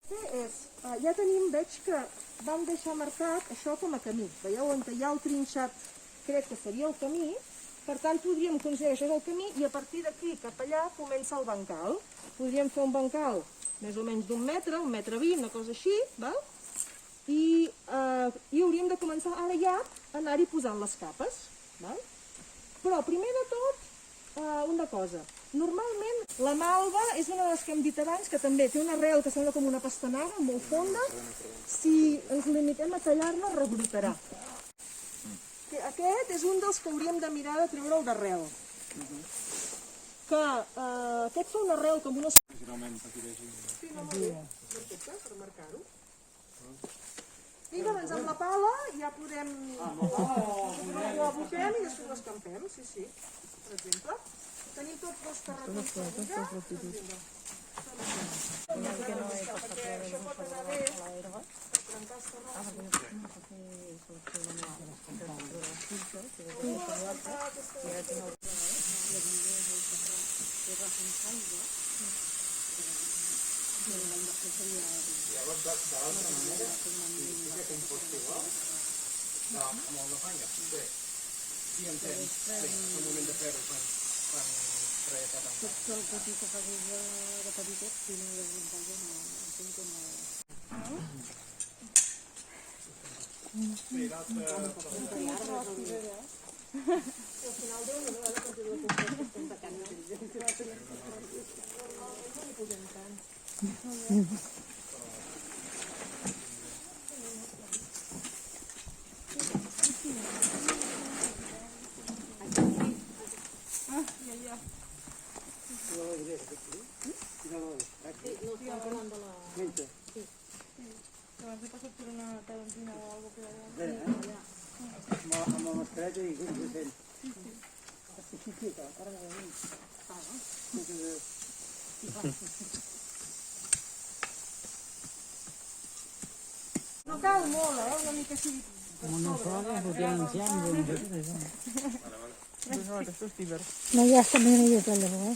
Ja tenim, veig que vam deixar marcat això com a camí. Veieu on hi ha el trinxat, crec que seria el camí. Per tant, podríem considerar que això és el camí i a partir d'aquí cap allà comença el bancal. Podríem fer un bancal més o menys d'1 metre, 1,20 m, una cosa així, val? I hauríem de començar ara ja a anar-hi posant les capes. Val? Però primer de tot, una cosa. Normalment la malva és una de les que hem dit abans, que també té una arrel que sembla com una pastanaga, molt fonda. Si ens limitem a tallar-la, rebrotarà. Aquest és un dels que hauríem de mirar de treure'l d'arrel. Que aquest fa una arrel com una... Sí, no, molt bé. Perfecte, per marcar-ho. I llavors amb la pala ja podem... Ho aboquem i després l'escampem, sí, per exemple. Tenim tots dos carretons per buidar. Això pot anar bé per trencar els terrats. Llavors, de l'altra manera, significa que impost igual? Amb el de fang, sí. Sí, entenc. Sí, és el moment de fer-ho quan treia cap en cap. El petit que facis de petitet, si no hi ha un tall, no entenc que no... Sí, l'altre... Al final Déu no vegada continua comprant que estem tacant. No hi posem tant. Abans he passat per una tarontina o alguna cosa que hi havia. Amb la mascareta i com se sent. No cal molt, una mica així. No, ja està, no hi és allà, eh?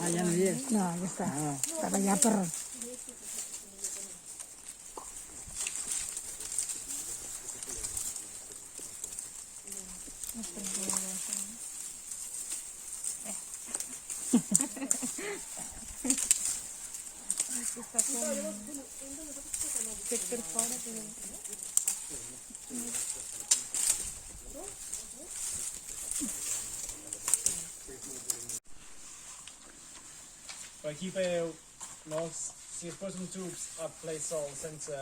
Ah, ja no hi és? No, ja està. Estava allà per... Però aquí veieu, no? Si es posen tubs a ple sol sense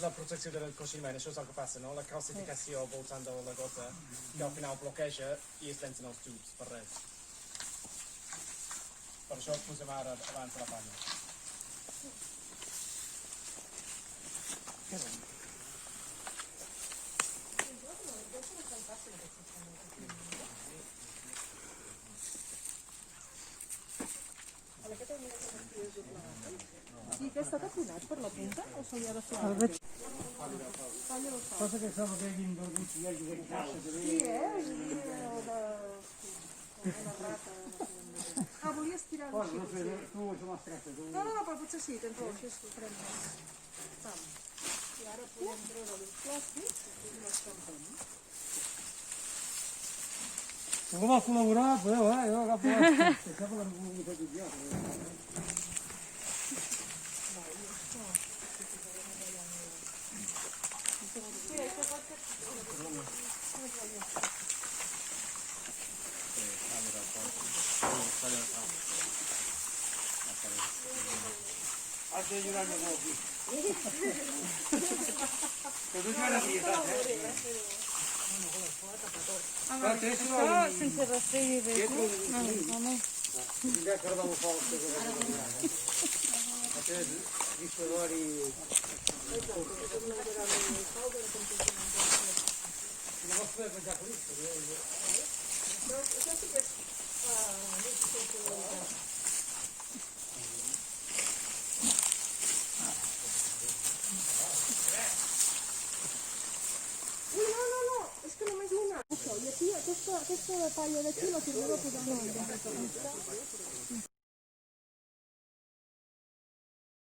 la protecció del coixinament, això és el que passa, no? La calcificació voltant de la gota, que al final bloqueja i es llencen els tubs, per res. Per això els posem ara abans de la palla. I aquest està taponat per la punta o se li ha de fer? Passa que sembla que hi hagi algun xiquet que hi caixa també. Sí, o de... una rata. Volies tirar Posa, així, no sé, potser. tu això m'has tractat. No, però potser sí, tens raó, així es farem més. Pam. I ara podem treure els plàstics i l'escampem. Si voleu col·laborar, podeu, jo agafo l'estàs. Això per l'hem fet jo. Has de ayudarme molt aquí. Que tu ja n'hauries Això sense rastreir res, no? Home. Tindrà que rodar un poc de cosa. Aquest dispador i... No vols poder menjar per això? Això sí que és més sensibilitat. Ui, no, és que només una. Això, i aquí, aquesta palla d'aquí la tornaré a posar en el